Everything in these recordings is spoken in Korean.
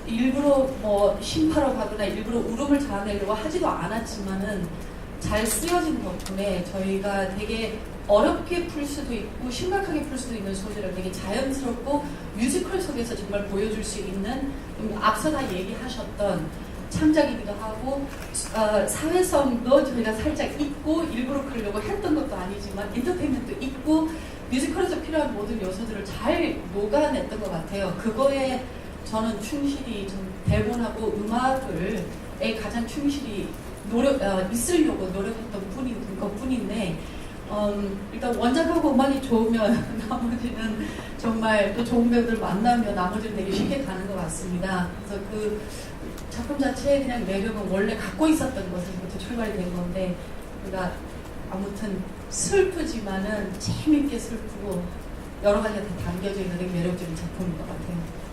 일부러 뭐 심파로 가거나 일부러 울음을 자아내려고 하지도 않았지만은 잘 쓰여진 덕분에 저희가 되게 어렵게 풀 수도 있고 심각하게 풀 수도 있는 소재를 되게 자연스럽고 뮤지컬 속에서 정말 보여줄 수 있는, 앞서 다 얘기하셨던 창작이기도 하고 사회성도 저희가 살짝 있고 일부러 그러려고 했던 것도 아니지만 인터테인먼트도 있고 뮤지컬에서 필요한 모든 요소들을 잘 녹아냈던 것 같아요. 그거에 저는 충실히 좀 대본하고 음악을 가장 충실히 있으려고 노력했던 것뿐인데, 일단 원작하고 음악이 좋으면 나머지는 정말 또 좋은 배우들 만나면 나머지는 되게 쉽게 가는 것 같습니다. 그래서 그 작품 자체의 그냥 매력은 원래 갖고 있었던 것에서부터 출발이 된 건데, 그러니까 아무튼 슬프지만은 재밌게 슬프고 여러 가지가 다 담겨져 있는 되게 매력적인 작품인 것 같아요.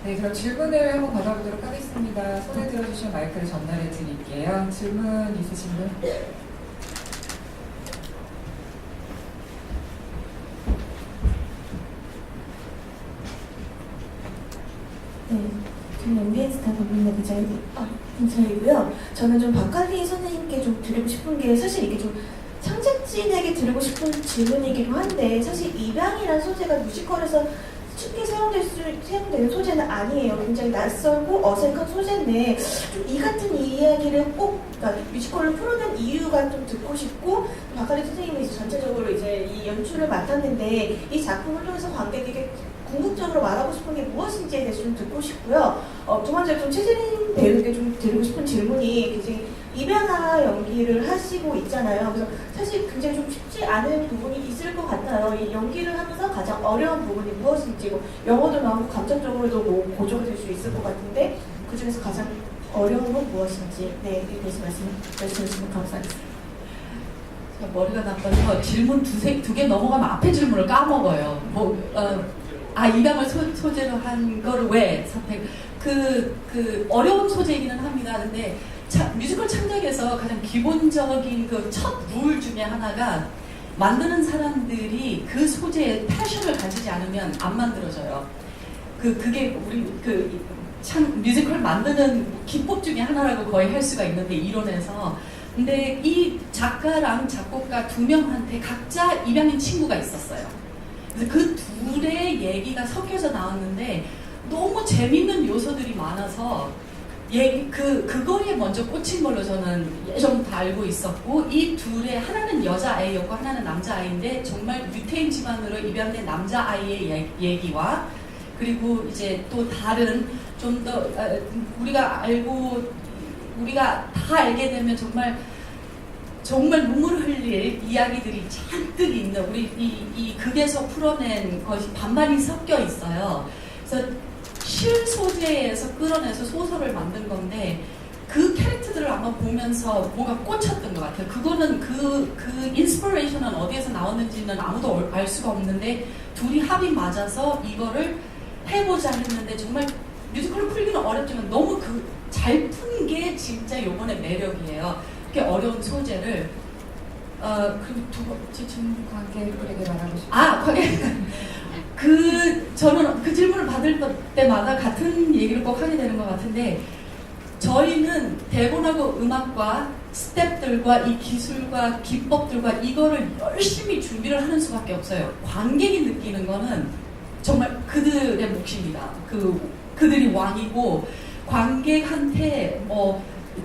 네, 그럼 질문을 한번 받아보도록 하겠습니다. 손에 들어주신 마이크를 전달해 드릴게요. 질문 있으신 분? 네, 저는 MBS 스타 박민나 기자이고요. 저는 좀 박할리 선생님께 좀 드리고 싶은 게, 사실 이게 좀 창작진에게 드리고 싶은 질문이기도 한데, 사실 입양이라는 소재가 뮤지컬에서 쉽게 사용되는 소재는 아니에요. 굉장히 낯설고 어색한 소재인데, 좀 이 같은 이야기를 꼭 그러니까 뮤지컬로 풀어낸 이유가 좀 듣고 싶고, 박할리 선생님이 이제 전체적으로 이제 이 연출을 맡았는데 이 작품을 통해서 관객에게 궁극적으로 말하고 싶은 게 무엇인지에 대해서 좀 듣고 싶고요. 두 번째로 좀 최재림 배우에게 좀 드리고 싶은 질문이, 굉장히 입양아 연기를 하시고 있잖아요. 그래서 사실 굉장히 좀 쉽지 않은 부분이 있을 것 같아요. 이 연기를 하면서 가장 어려운 부분이 무엇인지, 뭐 영어도 나오고 감정적으로도 뭐 고조가 될 수 있을 것 같은데, 그 중에서 가장 어려운 건 무엇인지, 네, 이에 대해서 말씀해 주시면 감사하겠습니다. 머리가 나빠서 질문 두 개 넘어가면 앞에 질문을 까먹어요. 입양을 소재로 한 거를 왜 선택? 그 어려운 소재이기는 합니다. 근데 뮤지컬 창작에서 가장 기본적인 그 첫 룰 중에 하나가, 만드는 사람들이 그 소재에 패션을 가지지 않으면 안 만들어져요. 그게 우리 뮤지컬 만드는 기법 중에 하나라고 거의 할 수가 있는데, 이론에서. 근데 이 작가랑 작곡가 두 명한테 각자 입양인 친구가 있었어요. 그래서 그 둘의 얘기가 섞여서 나왔는데 너무 재밌는 요소들이 많아서 그거에 먼저 꽂힌 걸로 저는 예전부터 알고 있었고, 이 둘의 하나는 여자아이였고 하나는 남자아이인데 정말 유태인 집안으로 입양된 남자아이의 얘기와, 그리고 이제 또 다른 좀 더 우리가 다 알게 되면 정말 눈물 흘릴 이야기들이 잔뜩 있는, 우리 이 극에서 풀어낸 것이 반반이 섞여 있어요. 그래서 실 소재에서 끌어내서 소설을 만든 건데, 그 캐릭터들을 아마 보면서 뭔가 꽂혔던 것 같아요. 그거는 그 인스피레이션은 어디에서 나왔는지는 아무도 알 수가 없는데, 둘이 합이 맞아서 이거를 해보자 했는데, 정말 뮤지컬을 풀기는 어렵지만 너무 잘 푼 게 진짜 요번의 매력이에요. 그렇게 어려운 소재를 그리고 두 번째 질문, 관객에게 말하고 싶어요. 저는 그 질문을 받을 때마다 같은 얘기를 꼭 하게 되는 것 같은데, 저희는 대본하고 음악과 스텝들과 이 기술과 기법들과 이거를 열심히 준비를 하는 수밖에 없어요. 관객이 느끼는 거는 정말 그들의 몫입니다. 그들이 왕이고, 관객한테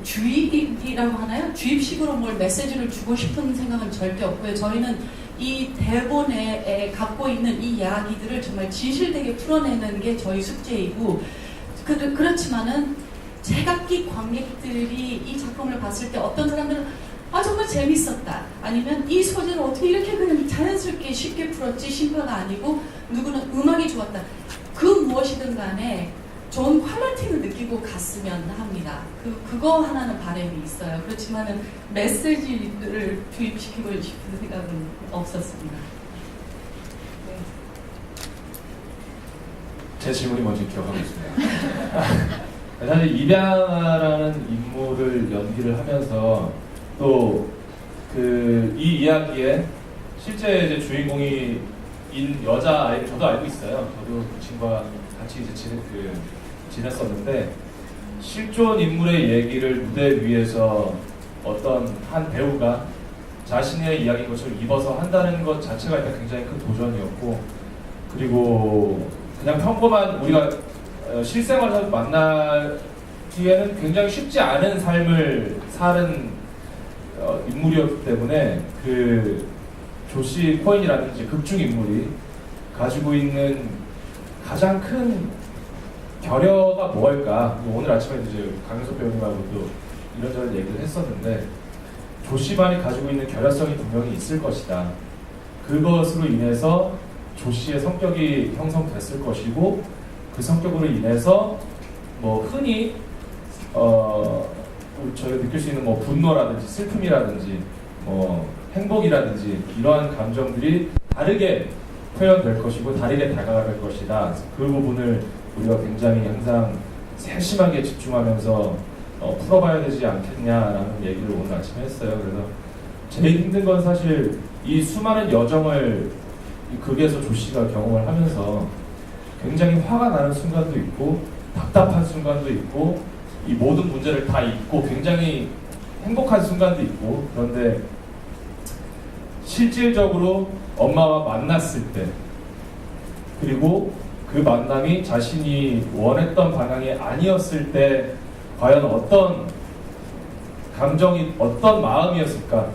주입이라고 하나요? 주입식으로 뭘 메시지를 주고 싶은 생각은 절대 없고요. 저희는 이 대본에 갖고 있는 이 이야기들을 정말 진실되게 풀어내는 게 저희 숙제이고, 그렇지만은 제각기 관객들이 이 작품을 봤을 때 어떤 사람들은 정말 재밌었다, 아니면 이 소재를 어떻게 이렇게 그냥 자연스럽게 쉽게 풀었지, 심파가 아니고, 누구는 음악이 좋았다, 그 무엇이든 간에 좋은 퀄리티를 느끼고 갔으면 합니다. 그거 하나는 바람이 있어요. 그렇지만은 메시지를 주입시키고 싶은 생각은 없었습니다. 네. 제 질문이 먼저 기억하겠습니다. 사실 입양아라는 인물을 연기를 하면서 또 이 이야기에 실제 이제 주인공이 여자 아이를 저도 알고 있어요. 저도 그 친구와 같이 이제 지냈었는데 실존 인물의 얘기를 무대 위에서 어떤 한 배우가 자신의 이야기인 것처럼 입어서 한다는 것 자체가 일단 굉장히 큰 도전이었고, 그리고 그냥 평범한 우리가 실생활에서 만나기에는 굉장히 쉽지 않은 삶을 사는 인물이었기 때문에 그 조시 코엔이라든지 극중 인물이 가지고 있는 가장 큰 결여가 뭘까? 오늘 아침에 이제 강효석 배우님하고도 이런저런 얘기를 했었는데, 조씨만이 가지고 있는 결여성이 분명히 있을 것이다. 그것으로 인해서 조씨의 성격이 형성됐을 것이고, 그 성격으로 인해서 뭐 흔히 저희가 느낄 수 있는 뭐 분노라든지 슬픔이라든지 뭐 행복이라든지 이러한 감정들이 다르게 표현될 것이고 다르게 다가갈 것이다. 그 부분을 우리가 굉장히 항상 세심하게 집중하면서 풀어봐야 되지 않겠냐라는 얘기를 오늘 아침에 했어요. 그래서 제일 힘든 건 사실 이 수많은 여정을 이 극에서 조씨가 경험을 하면서 굉장히 화가 나는 순간도 있고 답답한 순간도 있고 이 모든 문제를 다 잊고 굉장히 행복한 순간도 있고, 그런데 실질적으로 엄마와 만났을 때, 그리고 그 만남이 자신이 원했던 방향이 아니었을 때 과연 어떤 감정이, 어떤 마음이었을까,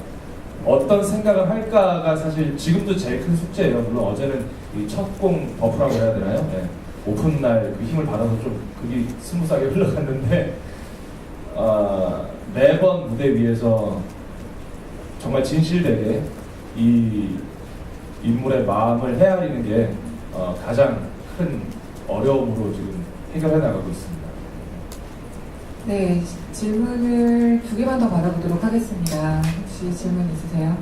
어떤 생각을 할까가 사실 지금도 제일 큰 숙제예요. 물론 어제는 이 첫 공 버프라고 해야 되나요? 네. 오픈 날 그 힘을 받아서 좀 그게 스무스하게 흘러갔는데, 매번 무대 위에서 정말 진실되게 이 인물의 마음을 헤아리는 게 가장 큰 어려움으로 지금 해결해 나가고 있습니다. 네, 질문을 2개만 더 받아보도록 하겠습니다. 혹시 질문 있으세요?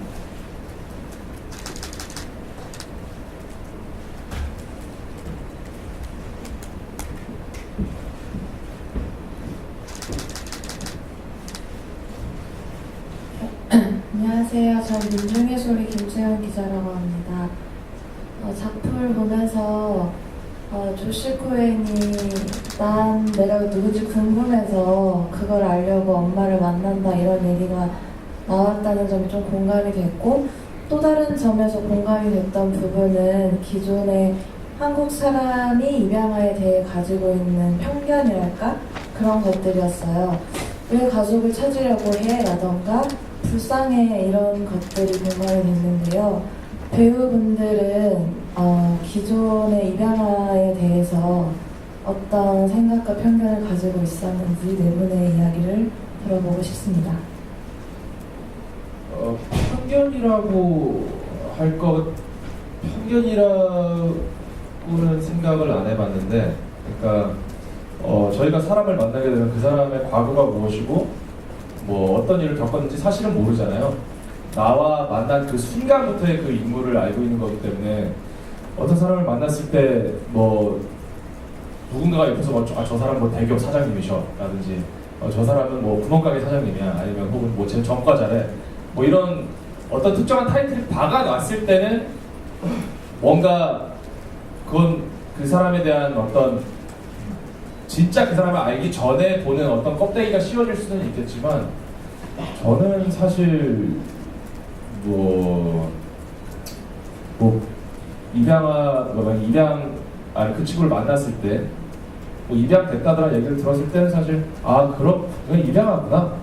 안녕하세요. 전 민중의 소리 김채연 기자라고 합니다. 작품을 보면서 조시 코엔이 내가 누구지 궁금해서 그걸 알려고 엄마를 만난다 이런 얘기가 나왔다는 점이 좀 공감이 됐고, 또 다른 점에서 공감이 됐던 부분은 기존의 한국 사람이 입양아에 대해 가지고 있는 편견이랄까? 그런 것들이었어요. 왜 가족을 찾으려고 해? 라던가 불쌍해 이런 것들이 공감이 됐는데요. 배우분들은 기존의 입양아에 대해서 어떤 생각과 편견을 가지고 있었는지 네 분의 이야기를 들어보고 싶습니다. 편견이라고 할 것, 편견이라고는 생각을 안 해봤는데, 그러니까 저희가 사람을 만나게 되면 그 사람의 과거가 무엇이고 뭐 어떤 일을 겪었는지 사실은 모르잖아요. 나와 만난 그 순간부터의 그 인물을 알고 있는 거기 때문에 어떤 사람을 만났을 때 뭐 누군가가 옆에서 뭐 저 사람 뭐 대기업 사장님이셔 라든지 저 사람은 뭐 구멍가게 사장님이야, 아니면 혹은 뭐 제 전과자래, 뭐 이런 어떤 특정한 타이틀을 박아놨을 때는 뭔가 그건 그 사람에 대한 어떤 진짜 그 사람을 알기 전에 보는 어떤 껍데기가 씌워질 수는 있겠지만, 저는 사실 그 친구를 만났을 때 뭐 입양됐다더라 얘기를 들었을 때는 사실 그럼 입양하구나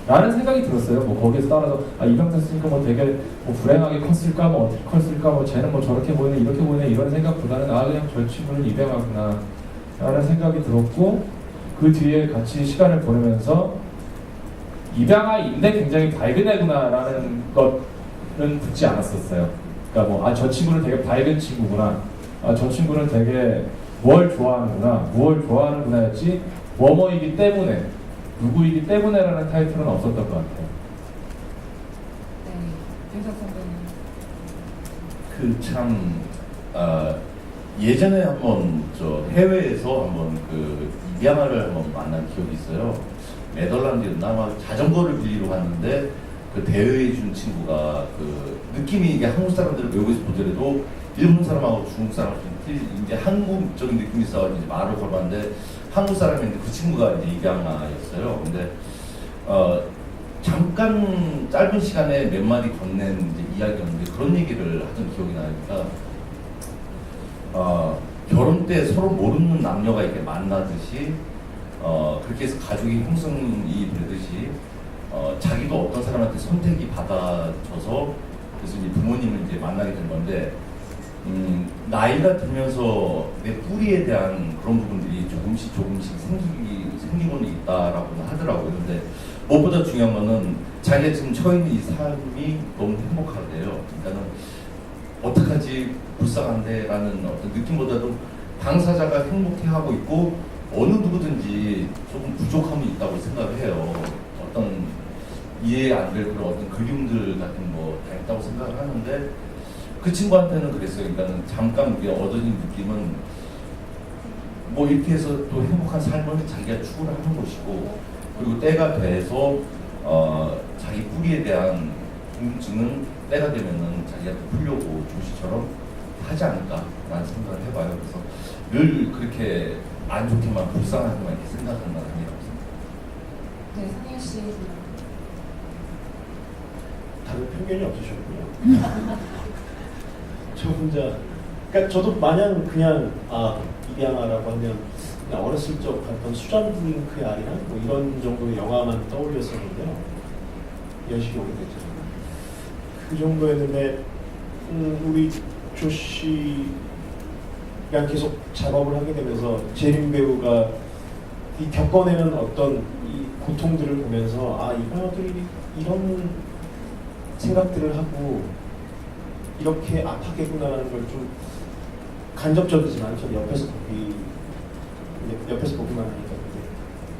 라는 생각이 들었어요. 뭐 거기에서 따라서 입양됐으니까 뭐 되게 뭐 불행하게 컸을까, 뭐 어떻게 컸을까, 뭐 쟤는 뭐 저렇게 보이네 이렇게 보이네 이런 생각보다는 그냥 저 친구는 입양하구나 라는 생각이 들었고, 그 뒤에 같이 시간을 보내면서 입양아인데 굉장히 밝은 애구나 라는 것은 듣지 않았었어요. 그러니까 뭐 저 친구는 되게 밝은 친구구나, 저 친구는 되게 뭘 좋아하는구나 였지 뭐뭐이기 때문에, 누구이기 때문에라는 타이틀은 없었던 것 같아요. 네, 윤석 선배님. 예전에 한번 해외에서 한번 입양아를 한번 만난 기억이 있어요. 네덜란드였나 막 자전거를 빌리러 갔는데 그 대여해 준 친구가 느낌이 이게 한국 사람들을 외국에서 보더라도 일본 사람하고 중국 사람하고 좀 이제 한국적인 느낌이 있어가지고 이제 말을 걸었는데 한국 사람인데 그 친구가 이제 입양아였어요. 근데 잠깐 짧은 시간에 몇 마디 건넨 이제 이야기였는데 그런 얘기를 하던 기억이 나니까 결혼 때 서로 모르는 남녀가 이렇게 만나듯이 그렇게 해서 가족이 형성이 되듯이 자기도 어떤 사람한테 선택이 받아져서 그래서 이제 부모님을 이제 만나게 된 건데 나이가 들면서 내 뿌리에 대한 그런 부분들이 조금씩 생기고는 있다라고는 하더라고요. 근데 무엇보다 중요한 거는 자기가 지금 처해 있는 이 삶이 너무 행복하대요. 그러니까는 어떡하지 불쌍한데 라는 어떤 느낌보다도 당사자가 행복해하고 있고 어느 누구든지 조금 부족함이 있다고 생각을 해요. 어떤 이해 안 될 그런 어떤 그리움들 같은 거 다 있다고 생각을 하는데 그 친구한테는 그랬어요. 그러니까는 잠깐 우리가 얻어진 느낌은 뭐 이렇게 해서 또 행복한 삶을 자기가 추구를 하는 것이고 그리고 때가 돼서 자기 뿌리에 대한 궁금증은 때가 되면은 자기가 또 풀려고 조시처럼 하지 않을까라는 생각을 해봐요. 그래서 늘 그렇게 안 좋게만 불쌍하게만 이렇게 생각하는 건 아니라고 생각합니다. 네, 상현 씨. 다른 편견이 없으셨군요. 저 혼자, 그러니까 저도 마냥 그냥 입양아라고 하면 그냥 어렸을 적 봤던 수잔 블링크의 아이나 뭐 이런 정도의 영화만 떠올렸었는데요. 연식이 오래됐잖아요. 그 정도였는데 우리 조씨랑 계속 작업을 하게 되면서 재림 배우가 이 겪어내는 어떤 이 고통들을 보면서 입양아들이 이런 생각들을 하고 이렇게 아파겠구나라는 걸 좀 간접적이지만 전 옆에서 보기만 하니까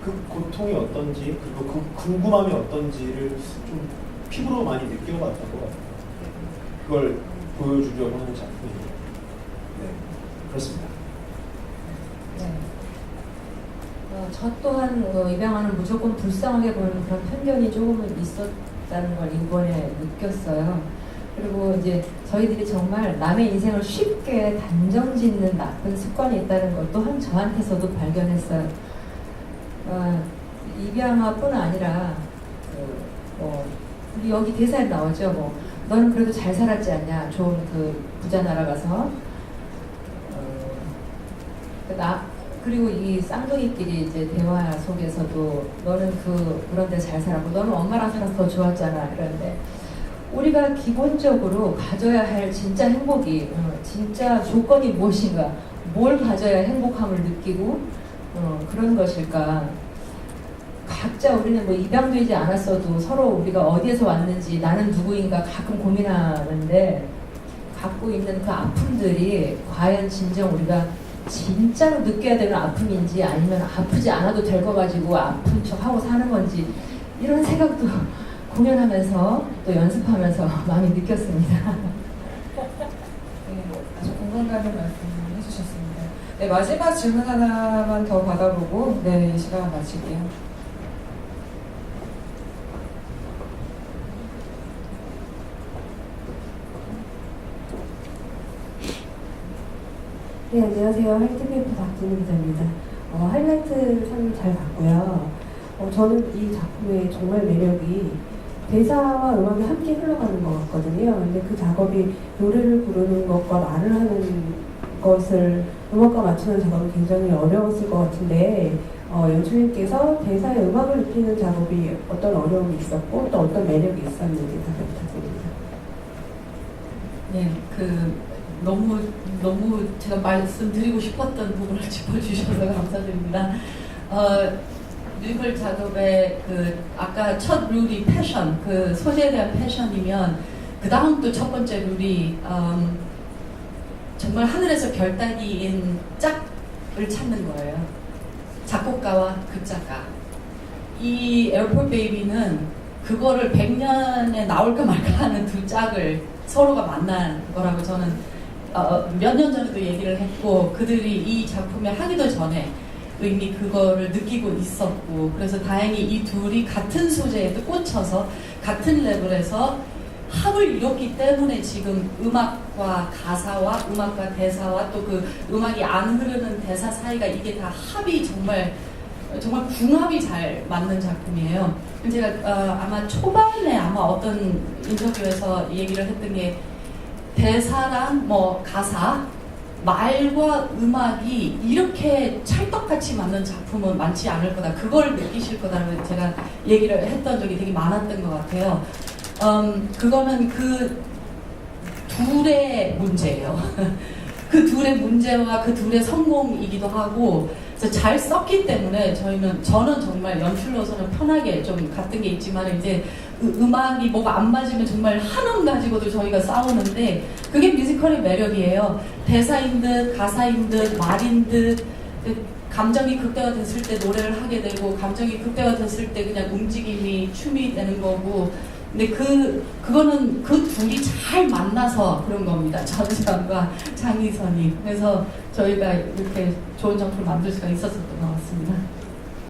그 고통이 어떤지 그리고 그 궁금함이 어떤지를 좀 피부로 많이 느껴봤던 것 같아요. 그걸 보여주려고 하는 작품이에요. 네, 그렇습니다. 네. 저 또한 입양아는 무조건 불쌍하게 보는 그런 편견이 조금은 있었다는 걸 이번에 느꼈어요. 그리고 이제 저희들이 정말 남의 인생을 쉽게 단정짓는 나쁜 습관이 있다는 걸 또한 저한테서도 발견했어요. 입양아뿐 아니라 우리 여기 대사에 나오죠. 너는 그래도 잘 살았지 않냐? 좋은 그 부자 나라 가서 그리고 이 쌍둥이끼리 이제 대화 속에서도 너는 그런 데 잘 살았고 너는 엄마랑 살아서 더 좋았잖아. 그런데 우리가 기본적으로 가져야 할 진짜 행복이 진짜 조건이 무엇인가, 뭘 가져야 행복함을 느끼고 그런 것일까. 각자 우리는 뭐 입양되지 않았어도 서로 우리가 어디에서 왔는지 나는 누구인가 가끔 고민하는데 갖고 있는 그 아픔들이 과연 진정 우리가 진짜로 느껴야 되는 아픔인지 아니면 아프지 않아도 될 거 가지고 아픈 척 하고 사는 건지 이런 생각도 공연하면서 또 연습하면서 많이 느꼈습니다. 네, 아주 공감 가는 말씀 해주셨습니다. 네, 마지막 질문 하나만 더 받아보고 이 시간 마칠게요. 네, 안녕하세요. 화이트페이퍼 박진우 기자입니다. 하이라이트 참 잘 봤고요. 저는 이 작품의 정말 매력이 대사와 음악이 함께 흘러가는 것 같거든요. 근데 그 작업이 노래를 부르는 것과 말을 하는 것을 음악과 맞추는 작업이 굉장히 어려웠을 것 같은데 연출님께서 대사의 음악을 입히는 작업이 어떤 어려움이 있었고 또 어떤 매력이 있었는지 답변 부탁드립니다. 네, 너무 제가 말씀드리고 싶었던 부분을 짚어주셔서 감사드립니다. 뮤지컬 작업의 아까 첫 룰이 패션, 그 소재에 대한 패션이면 그 다음 또 첫 번째 룰이 정말 하늘에서 별 따기인 짝을 찾는 거예요. 작곡가와 극작가. 이 에어포트 베이비는 그거를 100년에 나올까 말까 하는 두 짝을 서로가 만난 거라고 저는 몇 년 전에도 얘기를 했고 그들이 이 작품에 하기도 전에 이미 그거를 느끼고 있었고 그래서 다행히 이 둘이 같은 소재에도 꽂혀서 같은 레벨에서 합을 이뤘기 때문에 지금 음악과 가사와 음악과 대사와 또 그 음악이 안 흐르는 대사 사이가 이게 다 합이 정말 궁합이 잘 맞는 작품이에요. 제가 아마 초반에 아마 어떤 인터뷰에서 얘기를 했던 게 대사랑 뭐 가사, 말과 음악이 이렇게 찰떡같이 맞는 작품은 많지 않을 거다. 그걸 느끼실 거다라고 제가 얘기를 했던 적이 되게 많았던 것 같아요. 그거는 그 둘의 문제예요. 그 둘의 문제와 그 둘의 성공이기도 하고, 그래서 잘 썼기 때문에 저는 정말 연출로서는 편하게 좀 갔던 게 있지만, 이제 음악이 뭐가 안 맞으면 정말 한음 가지고도 저희가 싸우는데, 그게 뮤지컬의 매력이에요. 대사인 듯, 가사인 듯, 말인 듯, 감정이 극대화 됐을 때 노래를 하게 되고, 감정이 극대화 됐을 때 그냥 움직임이 춤이 되는 거고, 근데 그거는 그 둘이 잘 만나서 그런 겁니다. 전지현과 장희선이. 그래서 저희가 이렇게 좋은 작품을 만들 수가 있었던 것 같습니다.